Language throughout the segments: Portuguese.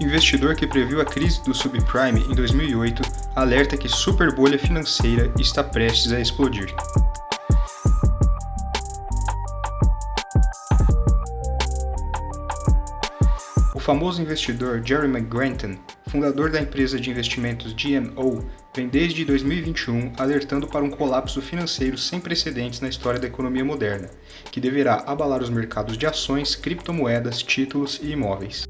Investidor que previu a crise do subprime em 2008 alerta que superbolha financeira está prestes a explodir. O famoso investidor Jeremy Grantham, fundador da empresa de investimentos GMO, vem desde 2021 alertando para um colapso financeiro sem precedentes na história da economia moderna, que deverá abalar os mercados de ações, criptomoedas, títulos e imóveis.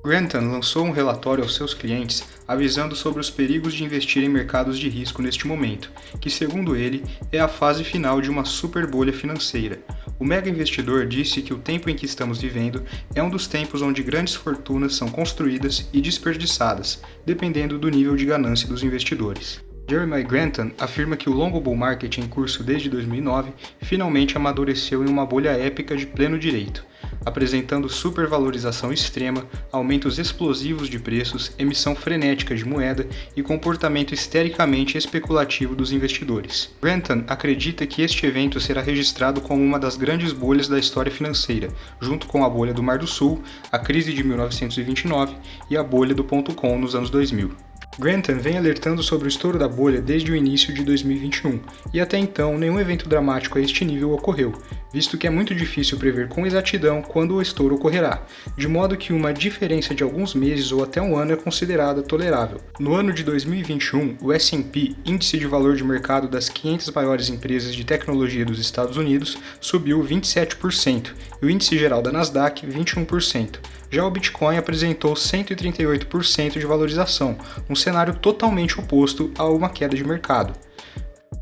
Grantham lançou um relatório aos seus clientes avisando sobre os perigos de investir em mercados de risco neste momento, que, segundo ele, é a fase final de uma superbolha financeira. O mega investidor disse que o tempo em que estamos vivendo é um dos tempos onde grandes fortunas são construídas e desperdiçadas, dependendo do nível de ganância dos investidores. Jeremy Grantham afirma que o longo bull market em curso desde 2009 finalmente amadureceu em uma bolha épica de pleno direito, apresentando supervalorização extrema, aumentos explosivos de preços, emissão frenética de moeda e comportamento histericamente especulativo dos investidores. Grantham acredita que este evento será registrado como uma das grandes bolhas da história financeira, junto com a bolha do Mar do Sul, a crise de 1929 e a bolha do .com nos anos 2000. Grantham vem alertando sobre o estouro da bolha desde o início de 2021, e até então nenhum evento dramático a este nível ocorreu, visto que é muito difícil prever com exatidão quando o estouro ocorrerá, de modo que uma diferença de alguns meses ou até um ano é considerada tolerável. No ano de 2021, o S&P, índice de valor de mercado das 500 maiores empresas de tecnologia dos Estados Unidos, subiu 27%, e o índice geral da Nasdaq 21%. Já o Bitcoin apresentou 138% de valorização, um cenário totalmente oposto a uma queda de mercado.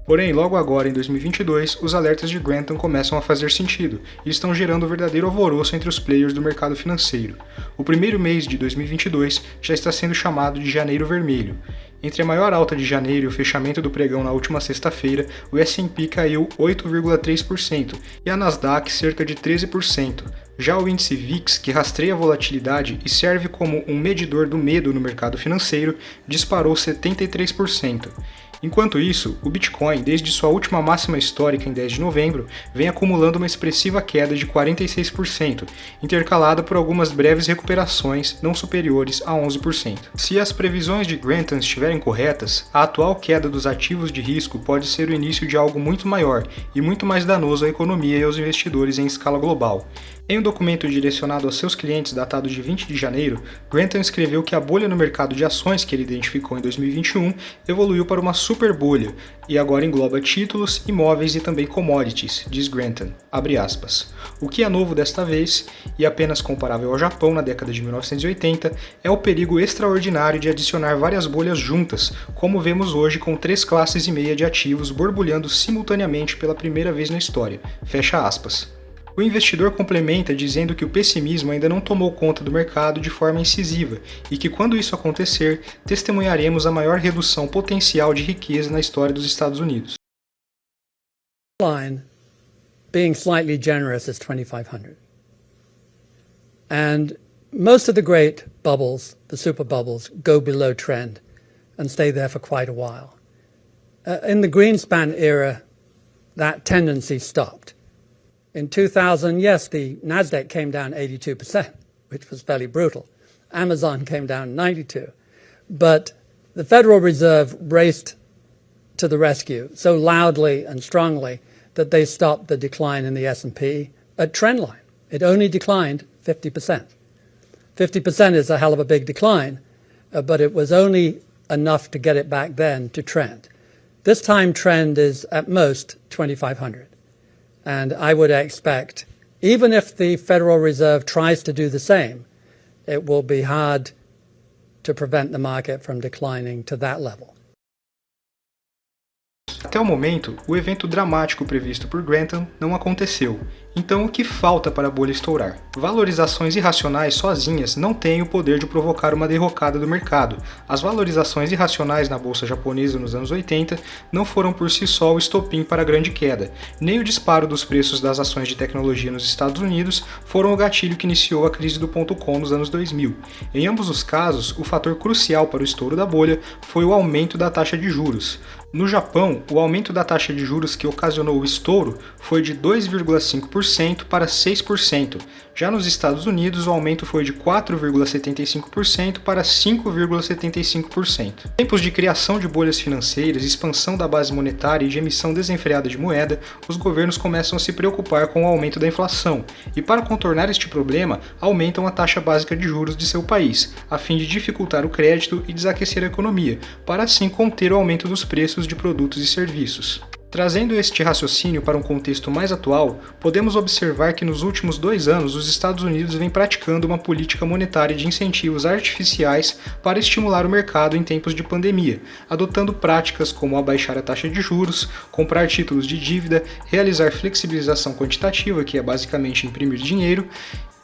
Porém, logo agora, em 2022, os alertas de Grantham começam a fazer sentido e estão gerando um verdadeiro alvoroço entre os players do mercado financeiro. O primeiro mês de 2022 já está sendo chamado de Janeiro Vermelho. Entre a maior alta de janeiro e o fechamento do pregão na última sexta-feira, o S&P caiu 8,3% e a Nasdaq cerca de 13%. Já o índice VIX, que rastreia a volatilidade e serve como um medidor do medo no mercado financeiro, disparou 73%. Enquanto isso, o Bitcoin, desde sua última máxima histórica em 10 de novembro, vem acumulando uma expressiva queda de 46%, intercalada por algumas breves recuperações não superiores a 11%. Se as previsões de Grantham estiverem corretas, a atual queda dos ativos de risco pode ser o início de algo muito maior e muito mais danoso à economia e aos investidores em escala global. Em um documento direcionado aos seus clientes datado de 20 de janeiro, Grantham escreveu que a bolha no mercado de ações que ele identificou em 2021 evoluiu para uma superbolha e agora engloba títulos, imóveis e também commodities, diz Grantham. Abre aspas. O que é novo desta vez, e apenas comparável ao Japão na década de 1980, é o perigo extraordinário de adicionar várias bolhas juntas, como vemos hoje com 3 classes e meia de ativos borbulhando simultaneamente pela primeira vez na história. Fecha aspas. O investidor complementa dizendo que o pessimismo ainda não tomou conta do mercado de forma incisiva e que quando isso acontecer, testemunharemos a maior redução potencial de riqueza na história dos Estados Unidos. Being slightly generous is 2,500. And most of the great bubbles, the super bubbles, go below trend and stay there for quite a while. In the Greenspan era, that tendency stopped. In 2000, yes, the Nasdaq came down 82%, which was fairly brutal. Amazon came down 92%. But the Federal Reserve raced to the rescue so loudly and strongly that they stopped the decline in the S&P at trend line. It only declined 50%. 50% is a hell of a big decline, but it was only enough to get it back then to trend. This time trend is at most 2,500. And I would expect, even if the Federal Reserve tries to do the same, it will be hard to prevent the market from declining to that level. Até o momento, o evento dramático previsto por Grantham não aconteceu. Então, o que falta para a bolha estourar? Valorizações irracionais sozinhas não têm o poder de provocar uma derrocada do mercado. As valorizações irracionais na bolsa japonesa nos anos 80 não foram por si só o estopim para a grande queda, nem o disparo dos preços das ações de tecnologia nos Estados Unidos foram o gatilho que iniciou a crise do .com nos anos 2000. Em ambos os casos, o fator crucial para o estouro da bolha foi o aumento da taxa de juros. No Japão, o aumento da taxa de juros que ocasionou o estouro foi de 2,5% 4,5% para 6%. Já nos Estados Unidos, o aumento foi de 4,75% para 5,75%. Em tempos de criação de bolhas financeiras, expansão da base monetária e de emissão desenfreada de moeda, os governos começam a se preocupar com o aumento da inflação e, para contornar este problema, aumentam a taxa básica de juros de seu país, a fim de dificultar o crédito e desaquecer a economia, para assim conter o aumento dos preços de produtos e serviços. Trazendo este raciocínio para um contexto mais atual, podemos observar que nos últimos 2 anos os Estados Unidos vêm praticando uma política monetária de incentivos artificiais para estimular o mercado em tempos de pandemia, adotando práticas como abaixar a taxa de juros, comprar títulos de dívida, realizar flexibilização quantitativa, que é basicamente imprimir dinheiro,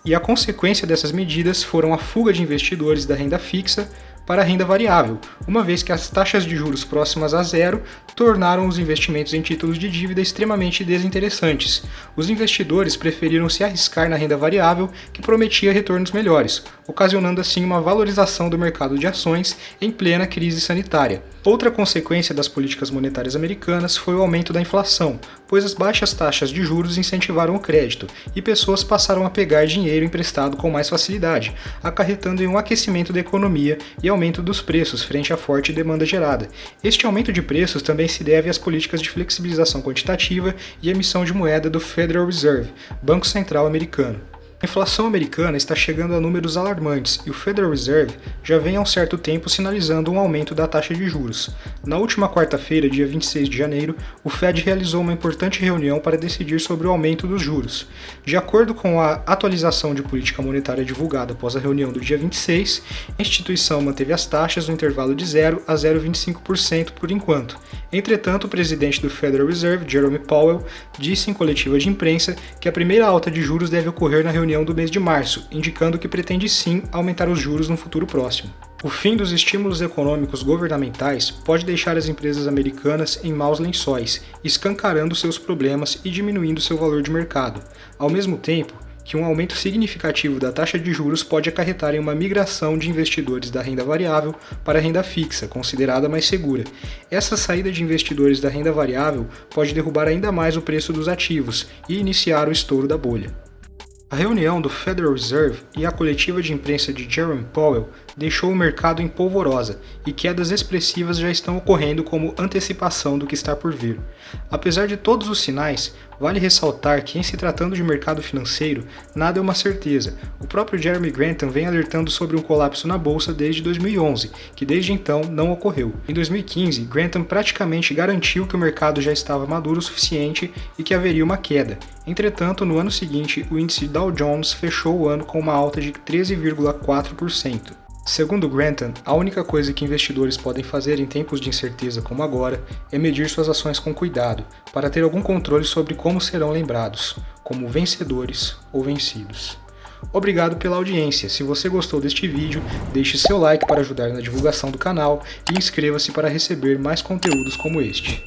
e a consequência dessas medidas foram a fuga de investidores da renda fixa para a renda variável, uma vez que as taxas de juros próximas a zero tornaram os investimentos em títulos de dívida extremamente desinteressantes. Os investidores preferiram se arriscar na renda variável, que prometia retornos melhores, ocasionando assim uma valorização do mercado de ações em plena crise sanitária. Outra consequência das políticas monetárias americanas foi o aumento da inflação, pois as baixas taxas de juros incentivaram o crédito e pessoas passaram a pegar dinheiro emprestado com mais facilidade, acarretando em um aquecimento da economia e aumento dos preços frente à forte demanda gerada. Este aumento de preços também se deve às políticas de flexibilização quantitativa e emissão de moeda do Federal Reserve, Banco Central americano. A inflação americana está chegando a números alarmantes e o Federal Reserve já vem há um certo tempo sinalizando um aumento da taxa de juros. Na última quarta-feira, dia 26 de janeiro, o Fed realizou uma importante reunião para decidir sobre o aumento dos juros. De acordo com a atualização de política monetária divulgada após a reunião do dia 26, a instituição manteve as taxas no intervalo de 0 a 0,25% por enquanto. Entretanto, o presidente do Federal Reserve, Jerome Powell, disse em coletiva de imprensa que a primeira alta de juros deve ocorrer na reunião do mês de março, indicando que pretende sim aumentar os juros no futuro próximo. O fim dos estímulos econômicos governamentais pode deixar as empresas americanas em maus lençóis, escancarando seus problemas e diminuindo seu valor de mercado. Ao mesmo tempo, que um aumento significativo da taxa de juros pode acarretar em uma migração de investidores da renda variável para a renda fixa, considerada mais segura. Essa saída de investidores da renda variável pode derrubar ainda mais o preço dos ativos e iniciar o estouro da bolha. A reunião do Federal Reserve e a coletiva de imprensa de Jerome Powell deixou o mercado em polvorosa e quedas expressivas já estão ocorrendo como antecipação do que está por vir. Apesar de todos os sinais, vale ressaltar que, em se tratando de mercado financeiro, nada é uma certeza. O próprio Jeremy Grantham vem alertando sobre um colapso na bolsa desde 2011, que desde então não ocorreu. Em 2015, Grantham praticamente garantiu que o mercado já estava maduro o suficiente e que haveria uma queda. Entretanto, no ano seguinte, o índice Dow Jones fechou o ano com uma alta de 13,4%. Segundo Grantham, a única coisa que investidores podem fazer em tempos de incerteza como agora é medir suas ações com cuidado, para ter algum controle sobre como serão lembrados, como vencedores ou vencidos. Obrigado pela audiência. Se você gostou deste vídeo, deixe seu like para ajudar na divulgação do canal e inscreva-se para receber mais conteúdos como este.